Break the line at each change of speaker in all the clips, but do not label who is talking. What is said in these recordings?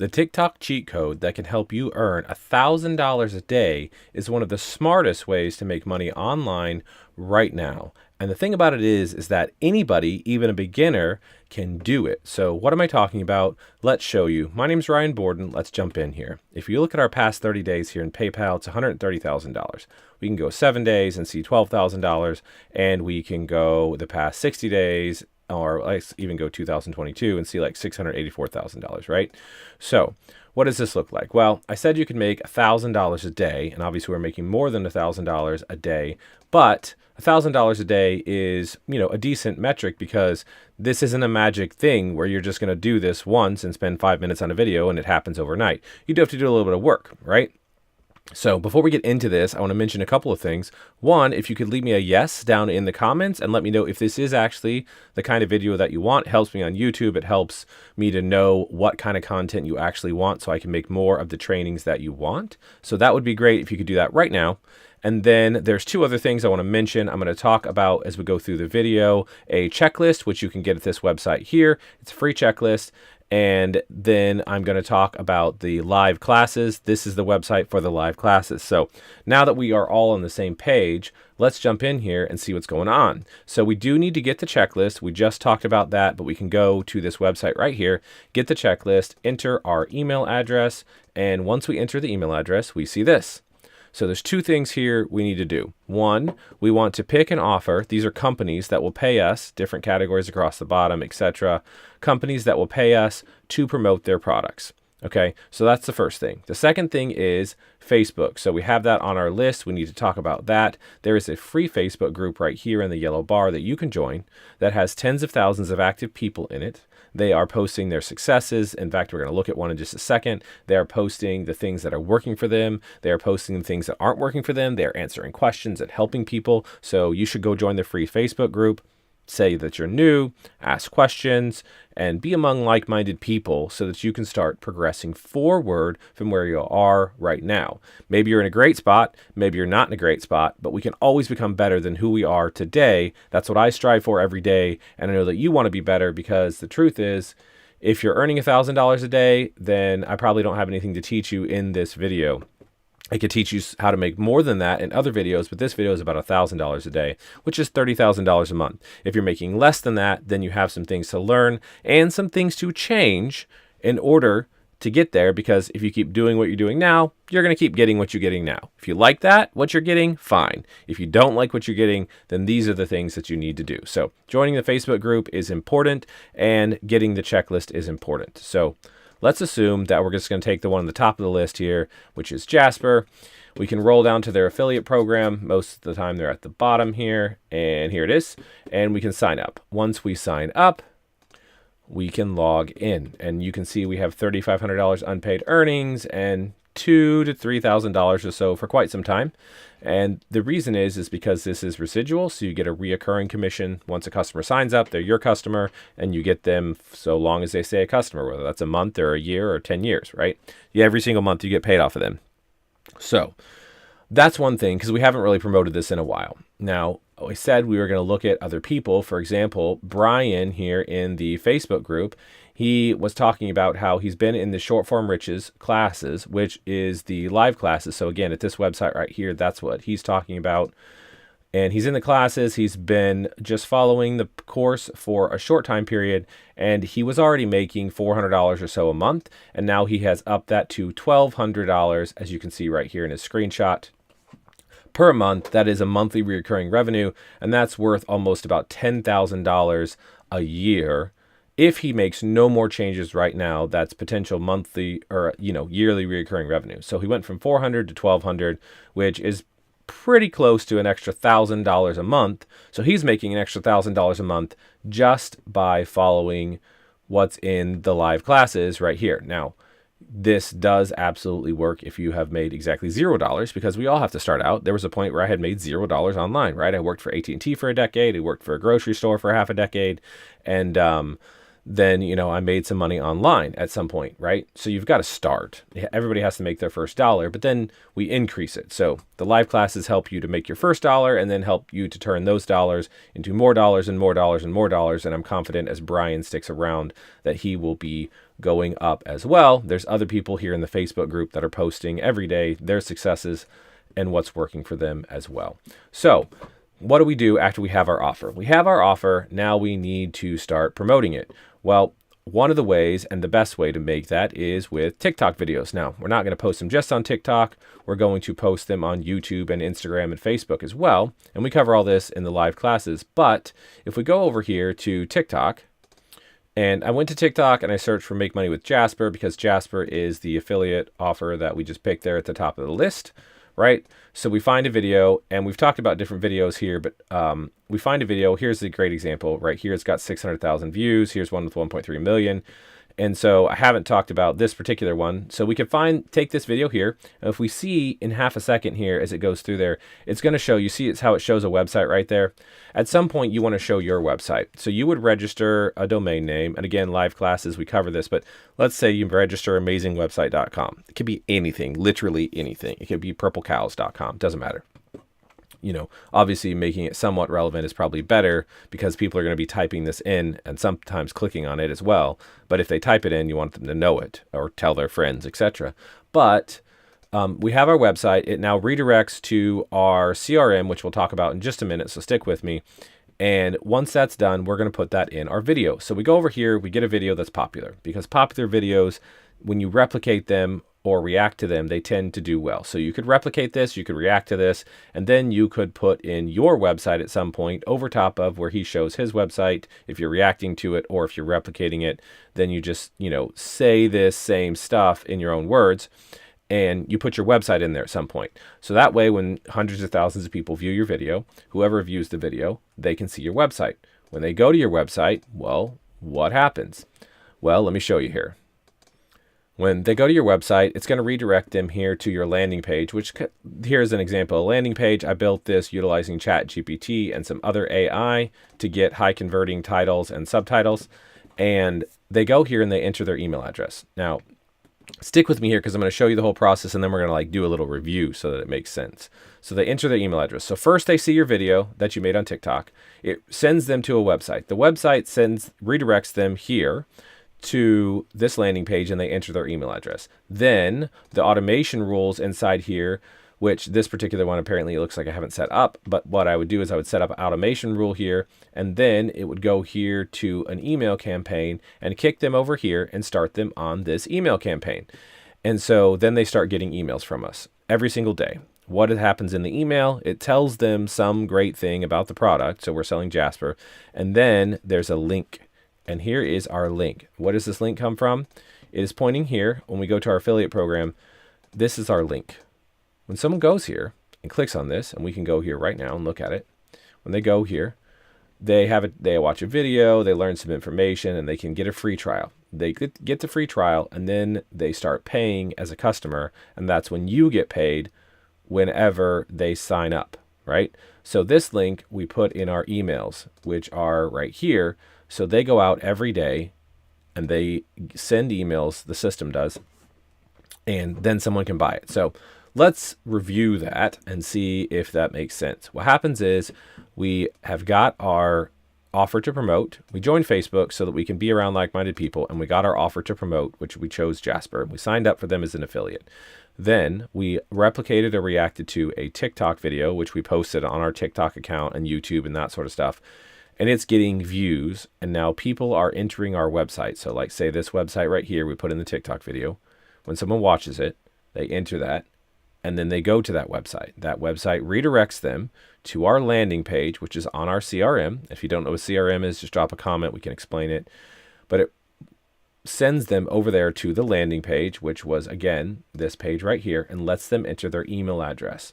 The TikTok cheat code that can help you earn $1,000 a day is one of the smartest ways to make money online right now. And the thing about it is that anybody, even a beginner, can do it. So what am I talking about? Let's show you. My name's Ryan Borden. Let's jump in here. If you look at our past 30 days here in PayPal, it's $130,000. We can go 7 days and see $12,000, and we can go the past 60 days, or let's even go 2022 and see like $684,000, right? So what does this look like? Well, I said you could make $1,000 a day, and obviously we're making more than $1,000 a day, but $1,000 a day is, a decent metric, because this isn't a magic thing where you're just going to do this once and spend 5 minutes on a video and it happens overnight. You do have to do a little bit of work, right? So before we get into this, I want to mention a couple of things. One, if you could leave me a yes down in the comments and let me know if this is actually the kind of video that you want. It helps me on YouTube. It helps me to know what kind of content you actually want so I can make more of the trainings that you want. So that would be great if you could do that right now. And then there's two other things I want to mention. I'm going to talk about, as we go through the video, a checklist, which you can get at this website here. It's a free checklist. And then I'm going to talk about the live classes. This is the website for the live classes. So now that we are all on the same page, let's jump in here and see what's going on. So we do need to get the checklist. We just talked about that, but we can go to this website right here, get the checklist, enter our email address. And once we enter the email address, we see this. So there's two things here we need to do. One, we want to pick an offer. These are companies that will pay us, different categories across the bottom, etc. Companies that will pay us to promote their products. Okay, so that's the first thing. The second thing is Facebook. So we have that on our list. We need to talk about that. There is a free Facebook group right here in the yellow bar that you can join that has tens of thousands of active people in it. They are posting their successes. In fact, we're going to look at one in just a second. They are posting the things that are working for them. They are posting the things that aren't working for them. They're answering questions and helping people. So you should go join the free Facebook group. Say that you're new, ask questions, and be among like-minded people so that you can start progressing forward from where you are right now. Maybe you're in a great spot, maybe you're not in a great spot, but we can always become better than who we are today. That's what I strive for every day, and I know that you want to be better, because the truth is, if you're earning $1,000 a day, then I probably don't have anything to teach you in this video. I could teach you how to make more than that in other videos, but this video is about $1,000 a day, which is $30,000 a month. If you're making less than that, then you have some things to learn and some things to change in order to get there, because if you keep doing what you're doing now, you're going to keep getting what you're getting now. If you like that, what you're getting, fine. If you don't like what you're getting, then these are the things that you need to do. So joining the Facebook group is important, and getting the checklist is important. So let's assume that we're just going to take the one on the top of the list here, which is Jasper. We can roll down to their affiliate program. Most of the time they're at the bottom here, and here it is. And we can sign up. Once we sign up, we can log in, and you can see we have $3,500 unpaid earnings and $2,000 to $3,000 or so for quite some time. And the reason is because this is residual, so you get a reoccurring commission. Once a customer signs up, they're your customer, and you get them so long as they stay a customer, whether that's a month or a year or 10 years, right? Every single month you get paid off of them. So that's one thing, because we haven't really promoted this in a while. Now, I said we were going to look at other people. For example, Brian here in the Facebook group, he was talking about how he's been in the short form riches classes, which is the live classes. So again, at this website right here, that's what he's talking about. And he's in the classes. He's been just following the course for a short time period, and he was already making $400 or so a month. And now he has upped that to $1,200, as you can see right here in his screenshot, per month. That is a monthly recurring revenue, and that's worth almost about $10,000 a year. If he makes no more changes right now, that's potential monthly or yearly recurring revenue. So he went from $400 to $1,200, which is pretty close to an extra $1,000 a month. So he's making an extra $1,000 a month just by following what's in the live classes right here. Now, this does absolutely work if you have made exactly $0, because we all have to start out. There was a point where I had made $0 online, right? I worked for AT&T for a decade. I worked for a grocery store for half a decade. And then, I made some money online at some point, right? So you've got to start. Everybody has to make their first dollar, but then we increase it. So the live classes help you to make your first dollar and then help you to turn those dollars into more dollars and more dollars and more dollars. And I'm confident as Brian sticks around that he will be going up as well. There's other people here in the Facebook group that are posting every day their successes and what's working for them as well. So what do we do after we have our offer? We have our offer. Now we need to start promoting it. Well, one of the ways and the best way to make that is with TikTok videos. Now, we're not going to post them just on TikTok. We're going to post them on YouTube and Instagram and Facebook as well. And we cover all this in the live classes. But if we go over here to TikTok, and I went to TikTok and I searched for Make Money with Jasper because Jasper is the affiliate offer that we just picked there at the top of the list, right? So we find a video, and we've talked about different videos here, but we find a video. Here's a great example right here. It's got 600,000 views. Here's one with 1.3 million. And so I haven't talked about this particular one. So we can take this video here. And if we see in half a second here as it goes through there, it's going to show, you see it's how it shows a website right there. At some point you want to show your website. So you would register a domain name. And again, live classes, we cover this, but let's say you register amazingwebsite.com. It could be anything, literally anything. It could be purplecows.com, doesn't matter. Obviously making it somewhat relevant is probably better because people are going to be typing this in and sometimes clicking on it as well. But if they type it in, you want them to know it or tell their friends, etc. But we have our website. It now redirects to our CRM, which we'll talk about in just a minute. So stick with me. And once that's done, we're going to put that in our video. So we go over here, we get a video that's popular because popular videos, when you replicate them or react to them, they tend to do well. So you could replicate this, you could react to this, and then you could put in your website at some point over top of where he shows his website. If you're reacting to it or if you're replicating it, then you just, say this same stuff in your own words and you put your website in there at some point. So that way, when hundreds of thousands of people view your video, whoever views the video, they can see your website. When they go to your website, well, what happens? Well, let me show you here. When they go to your website, it's going to redirect them here to your landing page, which here's an example. A landing page, I built this utilizing ChatGPT and some other AI to get high converting titles and subtitles. And they go here and they enter their email address. Now, stick with me here because I'm going to show you the whole process and then we're going to do a little review so that it makes sense. So they enter their email address. So first they see your video that you made on TikTok. It sends them to a website. The website redirects them here to this landing page and they enter their email address. Then the automation rules inside here, which this particular one apparently it looks like I haven't set up, but what I would do is I would set up an automation rule here and then it would go here to an email campaign and kick them over here and start them on this email campaign. And so then they start getting emails from us every single day. What happens in the email, it tells them some great thing about the product. So we're selling Jasper, and then there's a link. And here is our link. What does this link come from? It is pointing here. When we go to our affiliate program, this is our link. When someone goes here and clicks on this, and we can go here right now and look at it. When they go here, they watch a video, they learn some information, and they can get a free trial. They get the free trial, and then they start paying as a customer, and that's when you get paid whenever they sign up, right? So this link we put in our emails, which are right here. So they go out every day and they send emails, the system does, and then someone can buy it. So let's review that and see if that makes sense. What happens is we have got our offer to promote. We joined Facebook so that we can be around like-minded people, and we got our offer to promote, which we chose Jasper. We signed up for them as an affiliate. Then we replicated or reacted to a TikTok video, which we posted on our TikTok account and YouTube and that sort of stuff. And it's getting views, and now people are entering our website. So like say this website right here, we put in the TikTok video. When someone watches it, they enter that, and then they go to that website. That website redirects them to our landing page, which is on our CRM. If you don't know what CRM is, just drop a comment. We can explain it. But it sends them over there to the landing page, which was, again, this page right here, and lets them enter their email address.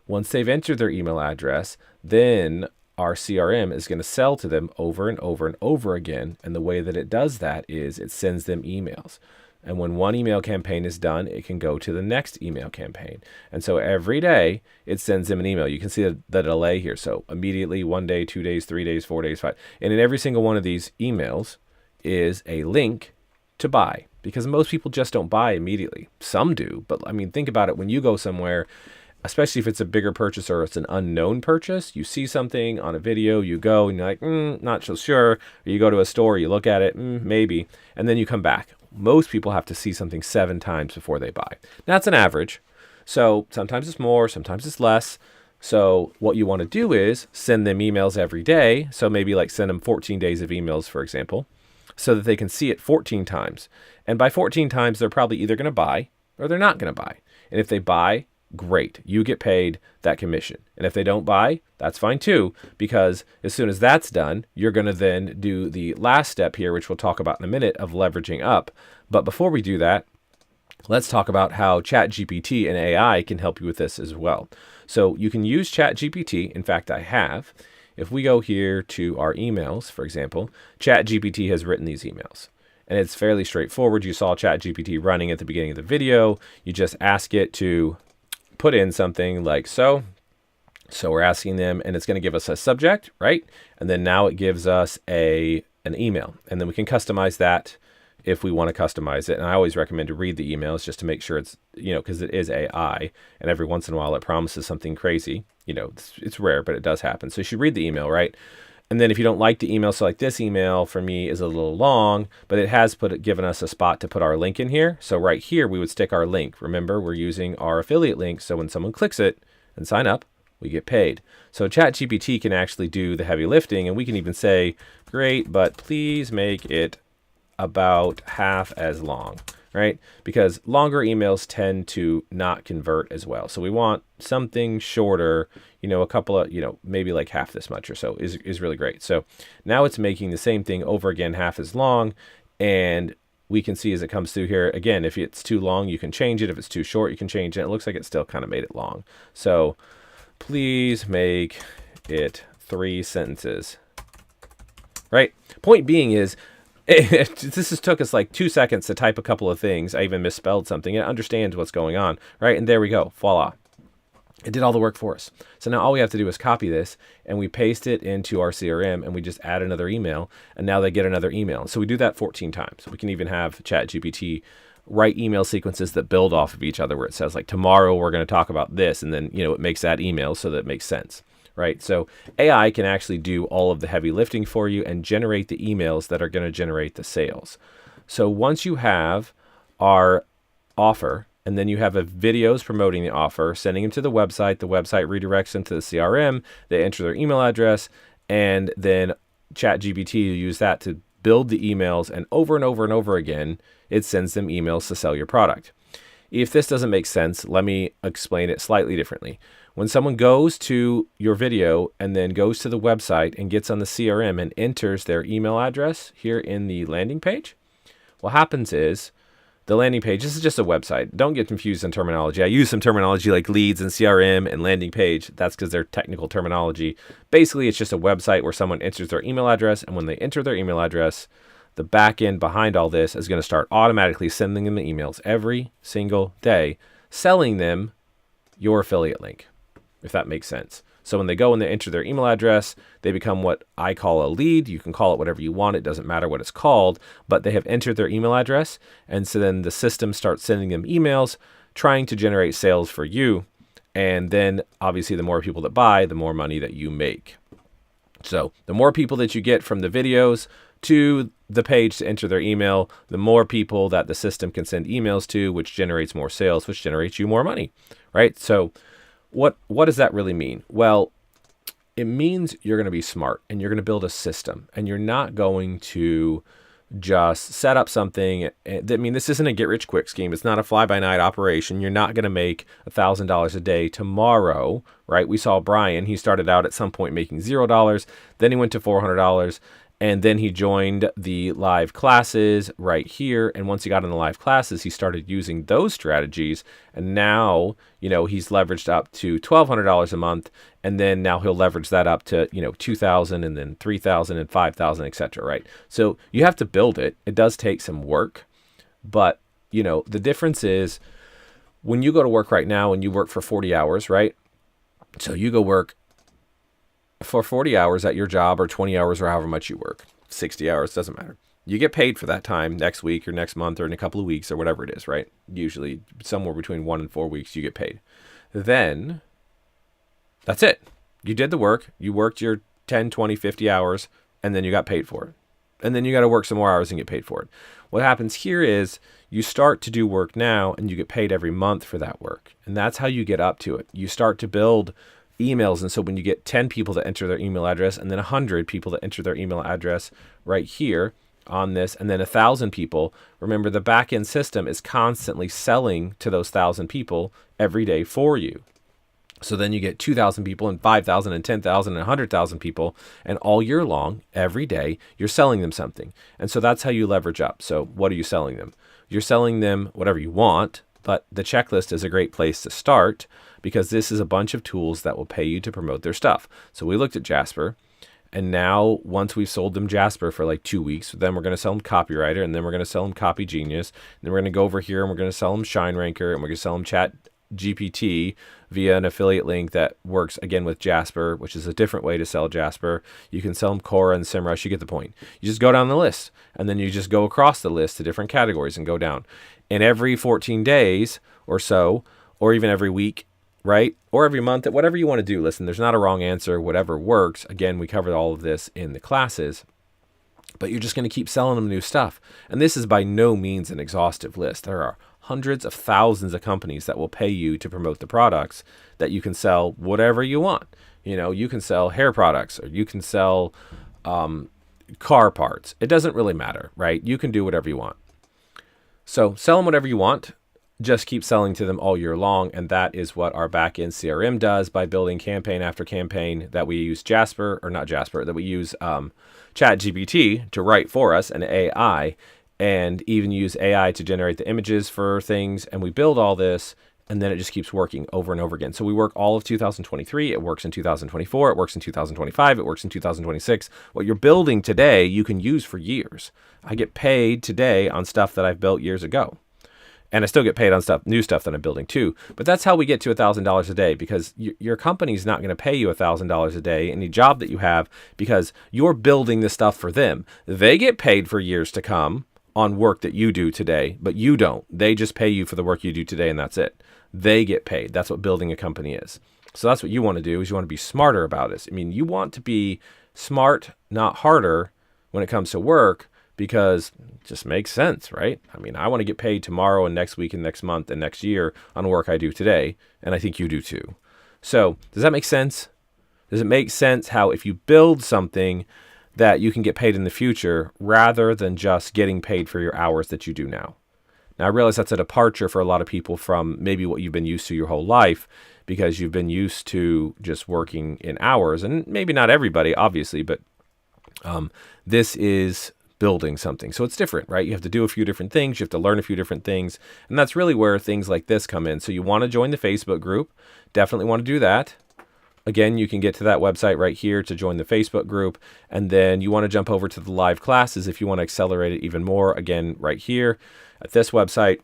Once they've entered their email address, then our CRM is going to sell to them over and over and over again. And the way that it does that is it sends them emails. And when one email campaign is done, it can go to the next email campaign. And so every day it sends them an email. You can see the delay here. So immediately, 1 day, 2 days, 3 days, 4 days, 5. And in every single one of these emails, is a link to buy, because most people just don't buy immediately. Some do, but I mean, think about it. When you go somewhere, especially if it's a bigger purchase or it's an unknown purchase, you see something on a video, you go and you're like, not so sure. Or you go to a store, you look at it, maybe, and then you come back. Most people have to see something 7 times before they buy. Now, that's an average. So sometimes it's more, sometimes it's less. So what you want to do is send them emails every day. So maybe like send them 14 days of emails, for example, so that they can see it 14 times. And by 14 times, they're probably either going to buy or they're not going to buy. And if they buy, great. You get paid that commission. And if they don't buy, that's fine too, because as soon as that's done, you're going to then do the last step here, which we'll talk about in a minute, of leveraging up. But before we do that, let's talk about how ChatGPT and AI can help you with this as well. So you can use ChatGPT. In fact, I have. If we go here to our emails, for example, ChatGPT has written these emails. And it's fairly straightforward. You saw ChatGPT running at the beginning of the video. You just ask it to put in something like so. So we're asking them, and it's going to give us a subject, right? And then now it gives us an email. And then we can customize that if we want to customize it. And I always recommend to read the emails just to make sure it's, because it is AI, and every once in a while it promises something crazy. It's rare, but it does happen. So you should read the email, right? And then if you don't like the email, so like this email for me is a little long, but it has given us a spot to put our link in here. So right here, we would stick our link. Remember, we're using our affiliate link. So when someone clicks it and sign up, we get paid. So ChatGPT can actually do the heavy lifting, and we can even say, great, but please make it about half as long, right? Because longer emails tend to not convert as well. So we want something shorter, a couple of, maybe like half this much or so is really great. So now it's making the same thing over again, half as long. And we can see as it comes through here, again, if it's too long, you can change it. If it's too short, you can change it. It looks like it still kind of made it long. So please make it 3 sentences, right? Point being is, this took us like 2 seconds to type a couple of things. I even misspelled something. It understands what's going on, right? And there we go. Voila. It did all the work for us. So now all we have to do is copy this, and we paste it into our CRM, and we just add another email, and now they get another email. So we do that 14 times. We can even have ChatGPT write email sequences that build off of each other, where it says like, tomorrow we're going to talk about this, and then it makes that email so that it makes sense. Right? So AI can actually do all of the heavy lifting for you and generate the emails that are going to generate the sales. So once you have our offer, and then you have videos promoting the offer, sending them to the website redirects them to the CRM, they enter their email address, and then ChatGPT use that to build the emails, and over and over and over again, it sends them emails to sell your product. If this doesn't make sense, let me explain it slightly differently. When someone goes to your video and then goes to the website and gets on the CRM and enters their email address here in the landing page, what happens is the landing page, this is just a website. Don't get confused in terminology. I use some terminology like leads and CRM and landing page. That's because they're technical terminology. Basically, it's just a website where someone enters their email address, and when they enter their email address, the back end behind all this is going to start automatically sending them the emails every single day, selling them your affiliate link, if that makes sense. So when they go and they enter their email address, they become what I call a lead. You can call it whatever you want. It doesn't matter what it's called, but they have entered their email address. And so then the system starts sending them emails, trying to generate sales for you. And then obviously the more people that buy, the more money that you make. So the more people that you get from the videos to the page to enter their email, the more people that the system can send emails to, which generates more sales, which generates you more money, right? So what does that really mean? Well, it means you're going to be smart, and you're going to build a system, and you're not going to just set up something. I mean, this isn't a get-rich-quick scheme. It's not a fly-by-night operation. You're not going to make $1,000 a day tomorrow, right? We saw Brian. He started out at some point making $0. Then he went to $400. And then he joined the live classes right here. And once he got in the live classes, he started using those strategies. And now, he's leveraged up to $1,200 a month. And then now he'll leverage that up to, $2,000 and then $3,000 and $5,000, et cetera, right? So you have to build it. It does take some work. But, the difference is when you go to work right now and you work for 40 hours, right? So you go work for 40 hours at your job, or 20 hours, or however much you work, 60 hours, doesn't matter. You get paid for that time next week or next month or in a couple of weeks or whatever it is, right? Usually somewhere between 1 and 4 weeks you get paid. Then that's it. You did the work. You worked your 10, 20, 50 hours, and then you got paid for it. And then you got to work some more hours and get paid for it. What happens here is you start to do work now and you get paid every month for that work. And that's how you get up to it. You start to build emails. And so when you get 10 people that enter their email address and then 100 people that enter their email address right here on this, and then 1,000 people, remember the back-end system is constantly selling to those 1,000 people every day for you. So then you get 2,000 people and 5,000 and 10,000 and 100,000 people. And all year long, every day, you're selling them something. And so that's how you leverage up. So what are you selling them? You're selling them whatever you want, but the checklist is a great place to start because this is a bunch of tools that will pay you to promote their stuff. So we looked at Jasper. And now, once we've sold them Jasper for like 2 weeks, then we're going to sell them Copywriter, and then we're going to sell them Copy Genius. And then we're going to go over here and we're going to sell them Shine Ranker, and we're going to sell them Chat GPT via an affiliate link that works again with Jasper, which is a different way to sell Jasper. You can sell them Quora and SEMrush. You get the point. You just go down the list, and then you just go across the list to different categories and go down. And every 14 days or so, or even every week, right? Or every month, whatever you want to do. Listen, there's not a wrong answer, whatever works. Again, we covered all of this in the classes, but you're just going to keep selling them new stuff. And this is by no means an exhaustive list. There are hundreds of thousands of companies that will pay you to promote the products that you can sell whatever you want. You know, you can sell hair products or you can sell car parts. It doesn't really matter, right? You can do whatever you want. So sell them whatever you want. Just keep selling to them all year long. And that is what our backend CRM does by building campaign after campaign that we use that we use ChatGPT to write for us, and AI, and even use AI to generate the images for things. And we build all this, and then it just keeps working over and over again. So we work all of 2023. It works in 2024. It works in 2025. It works in 2026. What you're building today, you can use for years. I get paid today on stuff that I've built years ago. And I still get paid on new stuff that I'm building too. But that's how we get to $1,000 a day, because your company's not going to pay you $1,000 a day, any job that you have, because you're building this stuff for them. They get paid for years to come on work that you do today, but you don't. They just pay you for the work you do today, and that's it. They get paid. That's what building a company is. So that's what you want to do, is you want to be smarter about it. I mean, you want to be smart, not harder when it comes to work, because it just makes sense, right? I mean, I want to get paid tomorrow and next week and next month and next year on work I do today, and I think you do too. So does that make sense? Does it make sense how if you build something that you can get paid in the future rather than just getting paid for your hours that you do now? Now, I realize that's a departure for a lot of people from maybe what you've been used to your whole life, because you've been used to just working in hours, and maybe not everybody, obviously, but this is building something. So it's different, right? You have to do a few different things. You have to learn a few different things. And that's really where things like this come in. So you want to join the Facebook group. Definitely want to do that. Again, you can get to that website right here to join the Facebook group. And then you want to jump over to the live classes if you want to accelerate it even more. Again, right here at this website.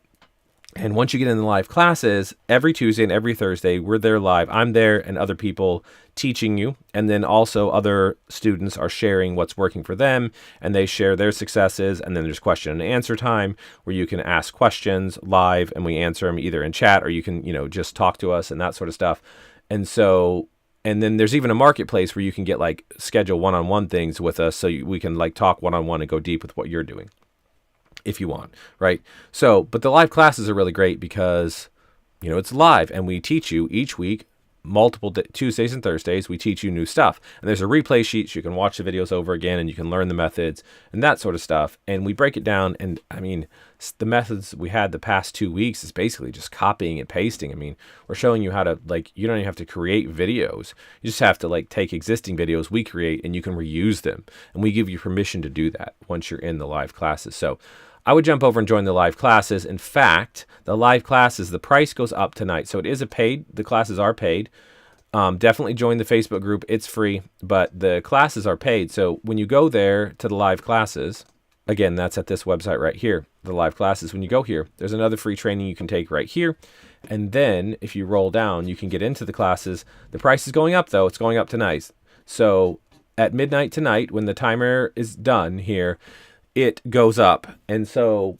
And once you get in the live classes, every Tuesday and every Thursday, we're there live. I'm there and other people teaching you. And then also other students are sharing what's working for them, and they share their successes. And then there's question and answer time where you can ask questions live and we answer them either in chat, or you can, just talk to us and that sort of stuff. And then there's even a marketplace where you can get schedule one-on-one things with us, so we can talk one-on-one and go deep with what you're doing, if you want, right? So, but the live classes are really great because, it's live and we teach you each week, multiple Tuesdays and Thursdays, we teach you new stuff. And there's a replay sheet, so you can watch the videos over again and you can learn the methods and that sort of stuff. And we break it down. And I mean, the methods we had the past 2 weeks is basically just copying and pasting. I mean, we're showing you how to, you don't even have to create videos. You just have to take existing videos we create and you can reuse them. And we give you permission to do that once you're in the live classes. So I would jump over and join the live classes. In fact, the live classes, the price goes up tonight. So it is the classes are paid. Definitely join the Facebook group. It's free, but the classes are paid. So when you go there to the live classes, again, that's at this website right here, the live classes. When you go here, there's another free training you can take right here. And then if you roll down, you can get into the classes. The price is going up though. It's going up tonight. So at midnight tonight, when the timer is done here, it goes up. And so,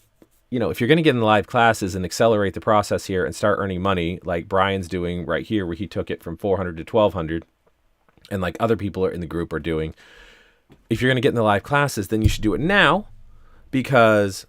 if you're going to get in the live classes and accelerate the process here and start earning money like Brian's doing right here, where he took it from 400 to 1200, and like other people are in the group are doing, if you're going to get in the live classes, then you should do it now, because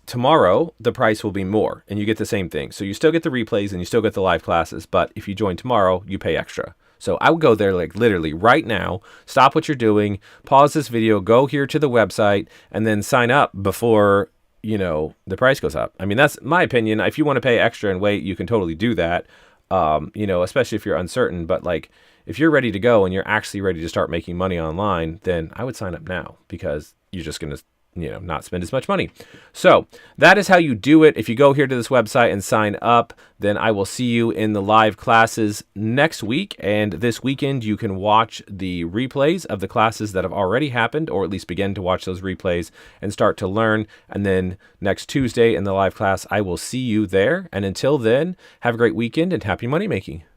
tomorrow the price will be more and you get the same thing. So you still get the replays and you still get the live classes, but if you join tomorrow, you pay extra. So I would go there like literally right now, stop what you're doing, pause this video, go here to the website, and then sign up before, the price goes up. I mean, that's my opinion. If you want to pay extra and wait, you can totally do that. Especially if you're uncertain, but like if you're ready to go and you're actually ready to start making money online, then I would sign up now, because you're just going to not spend as much money. So that is how you do it. If you go here to this website and sign up, then I will see you in the live classes next week. And this weekend, you can watch the replays of the classes that have already happened, or at least begin to watch those replays and start to learn. And then next Tuesday in the live class, I will see you there. And until then, have a great weekend and happy money making.